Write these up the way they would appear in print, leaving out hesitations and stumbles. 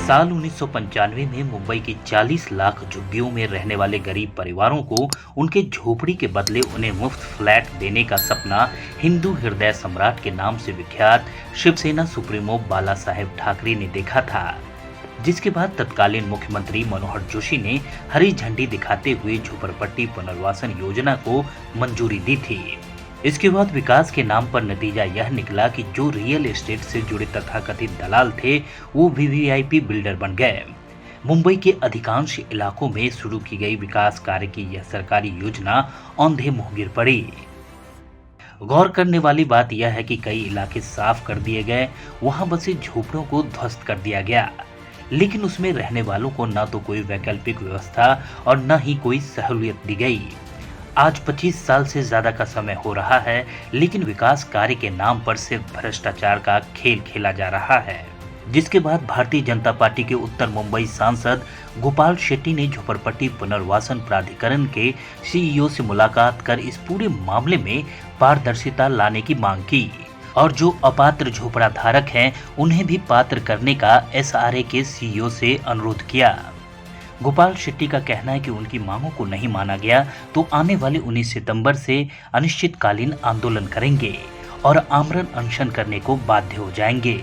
साल 1995 में मुंबई की 40 लाख झुग्गियों में रहने वाले गरीब परिवारों को उनके झोपड़ी के बदले उन्हें मुफ्त फ्लैट देने का सपना हिंदू हृदय सम्राट के नाम से विख्यात शिवसेना सुप्रीमो बाला साहेब ठाकरे ने देखा था, जिसके बाद तत्कालीन मुख्यमंत्री मनोहर जोशी ने हरी झंडी दिखाते हुए झोपड़पट्टी पुनर्वासन योजना को मंजूरी दी थी। इसके बाद विकास के नाम पर नतीजा यह निकला कि जो रियल एस्टेट से जुड़े तथाकथित दलाल थे वो वीवीआईपी बिल्डर बन गए। मुंबई के अधिकांश इलाकों में शुरू की गई विकास कार्य की यह सरकारी योजना औंधे मुंह गिर पड़ी। गौर करने वाली बात यह है कि कई इलाके साफ कर दिए गए, वहां बसे झोपड़ों को ध्वस्त कर दिया गया, लेकिन उसमें रहने वालों को न तो कोई वैकल्पिक व्यवस्था और न ही कोई सहूलियत दी गई। आज 25 साल से ज्यादा का समय हो रहा है, लेकिन विकास कार्य के नाम पर सिर्फ भ्रष्टाचार का खेल खेला जा रहा है। जिसके बाद भारतीय जनता पार्टी के उत्तर मुंबई सांसद गोपाल शेट्टी ने झोपड़पट्टी पुनर्वासन प्राधिकरण के सीईओ से मुलाकात कर इस पूरे मामले में पारदर्शिता लाने की मांग की और जो अपात्र झोपड़ा धारक हैं उन्हें भी पात्र करने का एसआरए के सीईओ से अनुरोध किया। गोपाल शेट्टी का कहना है कि उनकी मांगों को नहीं माना गया तो आने वाले 19 सितंबर से अनिश्चितकालीन आंदोलन करेंगे और आमरण अनशन करने को बाध्य हो जाएंगे।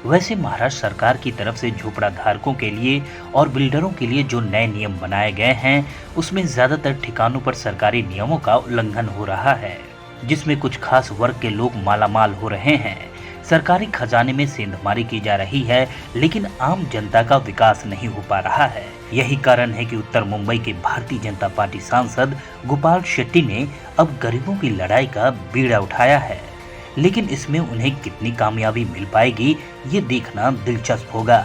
वैसे महाराष्ट्र सरकार की तरफ से झोपड़ा धारकों के लिए और बिल्डरों के लिए जो नए नियम बनाए गए हैं उसमें ज्यादातर ठिकानों पर सरकारी नियमों का उल्लंघन हो रहा है, जिसमें कुछ खास वर्ग के लोग मालामाल हो रहे हैं। सरकारी खजाने में सेंधमारी की जा रही है, लेकिन आम जनता का विकास नहीं हो पा रहा है। यही कारण है कि उत्तर मुंबई के भारतीय जनता पार्टी सांसद गोपाल शेट्टी ने अब गरीबों की लड़ाई का बीड़ा उठाया है, लेकिन इसमें उन्हें कितनी कामयाबी मिल पाएगी ये देखना दिलचस्प होगा।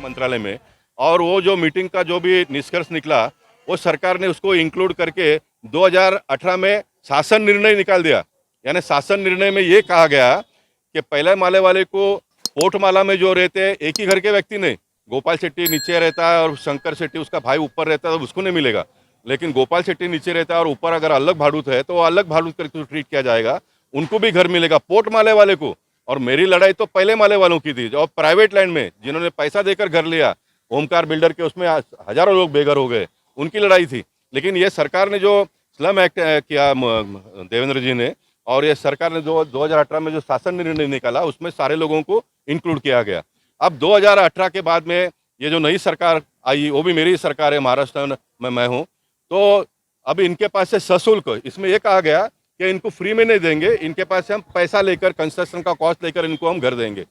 मंत्रालय में और वो जो मीटिंग का जो भी निष्कर्ष निकला वो सरकार ने उसको इंक्लूड करके 2018 में शासन निर्णय निकाल दिया। यानी शासन निर्णय में ये कहा गया कि पहले माले वाले को पोर्टमाला में जो रहते हैं एक ही घर के व्यक्ति नहीं, गोपाल शेट्टी नीचे रहता है और शंकर शेट्टी उसका भाई ऊपर रहता है तो उसको नहीं मिलेगा, लेकिन गोपाल शेट्टी नीचे रहता है और ऊपर अगर अलग भाड़ूत है तो अलग भाड़ूत करके ट्रीट किया जाएगा, उनको भी घर मिलेगा पोर्ट माले वाले को। और मेरी लड़ाई तो पहले माले वालों की थी और प्राइवेट लैंड में जिन्होंने पैसा देकर घर लिया, ओमकार बिल्डर के उसमें हजारों लोग बेघर हो गए, उनकी लड़ाई थी। लेकिन ये सरकार ने जो स्लम एक्ट किया देवेंद्र जी ने, और ये सरकार ने जो 2018 में जो शासन निर्णय निकाला उसमें सारे लोगों को इंक्लूड किया गया। अब 2018 के बाद में ये जो नई सरकार आई वो भी मेरी सरकार है, महाराष्ट्र में मैं हूँ, तो अब इनके पास से सशुल्क इसमें ये कहा गया कि इनको फ्री में नहीं देंगे, इनके पास से हम पैसा लेकर कंस्ट्रक्शन का कॉस्ट लेकर इनको हम घर देंगे।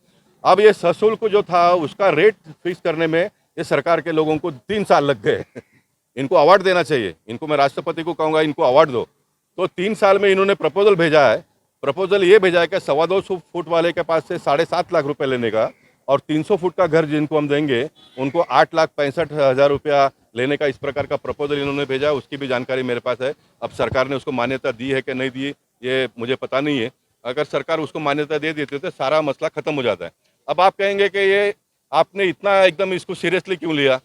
अब ये सशुल्क जो था उसका रेट फिक्स करने में ये सरकार के लोगों को 3 साल लग गए। इनको अवार्ड देना चाहिए, इनको मैं राष्ट्रपति को कहूँगा इनको अवार्ड दो। तो 3 साल में इन्होंने प्रपोजल भेजा है। प्रपोजल ये भेजा है कि 225 फुट वाले के पास से 7.5 लाख रुपए लेने का और 300 फुट का घर जिनको हम देंगे उनको 8,65,000 रुपया लेने का, इस प्रकार का प्रपोजल इन्होंने भेजा है। उसकी भी जानकारी मेरे पास है। अब सरकार ने उसको मान्यता दी है कि नहीं दी ये मुझे पता नहीं है। अगर सरकार उसको मान्यता दे देती तो सारा मसला खत्म हो जाता है। अब आप कहेंगे कि ये आपने इतना एकदम इसको सीरियसली क्यों लिया,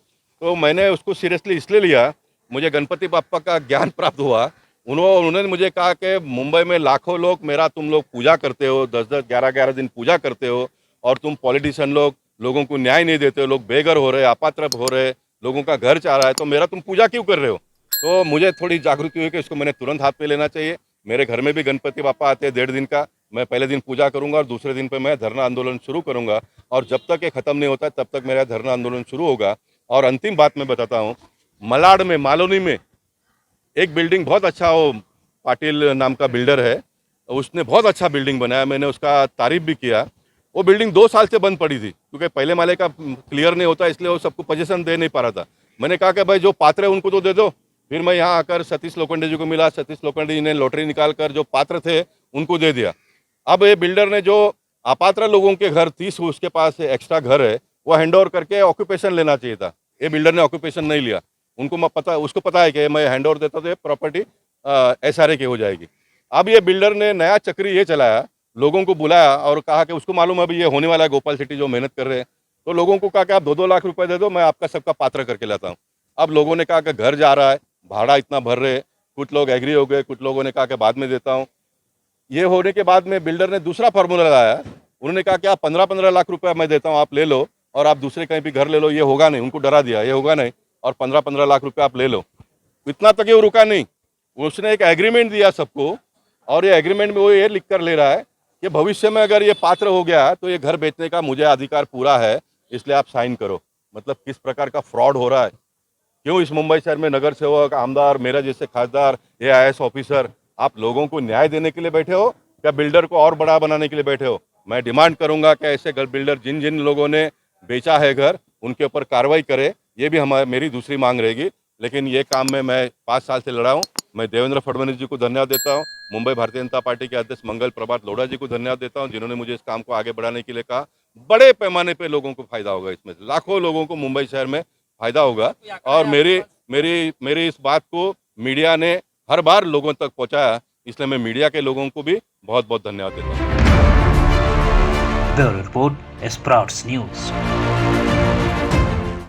तो मैंने उसको सीरियसली इसलिए लिया, मुझे गणपति बाप्पा का ज्ञान प्राप्त हुआ। उन्होंने मुझे कहा कि मुंबई में लाखों लोग मेरा तुम लोग पूजा करते हो, 10-10 11-11 दिन पूजा करते हो और तुम पॉलिटिशियन लोग लोगों को न्याय नहीं देते हो, लोग बेघर हो रहे, अपात्र हो रहे, लोगों का घर चाह रहा है, तो मेरा तुम पूजा क्यों कर रहे हो। तो मुझे थोड़ी जागृति हुई कि इसको मैंने तुरंत हाथ पे लेना चाहिए। मेरे घर में भी गणपति बाप्पा आते हैं 1.5 दिन का, मैं पहले दिन पूजा करूंगा और दूसरे दिन पे मैं धरना आंदोलन शुरू करूंगा और जब तक ये खत्म नहीं होता तब तक मेरा धरना आंदोलन शुरू होगा। और अंतिम बात मैं बताता हूँ, मलाड में मालोनी में एक बिल्डिंग बहुत अच्छा, वो पाटिल नाम का बिल्डर है, उसने बहुत अच्छा बिल्डिंग बनाया, मैंने उसका तारीफ भी किया। वो बिल्डिंग 2 साल से बंद पड़ी थी क्योंकि पहले माले का क्लियर नहीं होता, इसलिए वो सबको पोजीशन दे नहीं पा रहा था। मैंने कहा कि भाई जो पात्र है उनको तो दे दो। फिर मैं यहाँ आकर सतीश लोखंडे जी को मिला, सतीश लोखंडे जी ने लॉटरी निकाल कर जो पात्र थे उनको दे दिया। अब ये बिल्डर ने जो अपात्र लोगों के घर 30 उसके पास एक्स्ट्रा घर है वो हैंड ओवर करके ऑक्यूपेशन लेना चाहिए था। ये बिल्डर ने ऑक्यूपेशन नहीं लिया। उसको पता है कि मैं हैंड ओवर देता तो ये प्रॉपर्टी एसआरए की हो जाएगी। अब ये बिल्डर ने नया चक्री ये चलाया, लोगों को बुलाया और कहा कि उसको मालूम है अभी ये होने वाला है, गोपाल शेट्टी जो मेहनत कर रहे हैं, तो लोगों को कहा कि आप 2-2 लाख रुपए दे दो, मैं आपका सबका पात्र करके लाता हूँ। अब लोगों ने कहा कि घर जा रहा है, भाड़ा इतना भर रहे, कुछ लोग एग्री हो गए, कुछ लोगों ने कहा कि बाद में देता हूँ। ये होने के बाद में बिल्डर ने दूसरा फार्मूला लगाया, उन्होंने कहा कि आप 15-15 लाख रुपया मैं देता हूँ, आप ले लो, और आप दूसरे कहीं भी घर ले लो, ये होगा नहीं, उनको डरा दिया, ये होगा नहीं, और 15-15 लाख रुपए आप ले लो। इतना तक वो रुका नहीं, उसने एक एग्रीमेंट दिया सबको, और ये एग्रीमेंट में वो ये लिख कर ले रहा है कि भविष्य में अगर ये पात्र हो गया तो ये घर बेचने का मुझे अधिकार पूरा है, इसलिए आप साइन करो। मतलब किस प्रकार का फ्रॉड हो रहा है। क्यों इस मुंबई शहर में नगर सेवक, आमदार, मेरा जैसे खासदार, AIS ऑफिसर, आप लोगों को न्याय देने के लिए बैठे हो क्या बिल्डर को और बड़ा बनाने के लिए बैठे हो? मैं डिमांड करूंगा कि ऐसे घर बिल्डर जिन जिन लोगों ने बेचा है घर, उनके ऊपर कार्रवाई करे। ये भी मेरी दूसरी मांग रहेगी। लेकिन ये काम में मैं 5 साल से लड़ा हूँ। मैं देवेंद्र फडणवीस जी को धन्यवाद देता हूँ, मुंबई भारतीय जनता पार्टी के अध्यक्ष मंगल प्रभात लोढ़ा जी को धन्यवाद देता हूँ, जिन्होंने मुझे इस काम को आगे बढ़ाने के लिए कहा। बड़े पैमाने पे लोगों को फायदा होगा, इसमें लाखों लोगों को मुंबई शहर में फायदा होगा। और मेरी इस बात को मीडिया ने हर बार लोगों तक पहुंचाया, इसलिए मैं मीडिया के लोगों को भी बहुत बहुत धन्यवाद देता हूँ। Bureau report, sprouts news.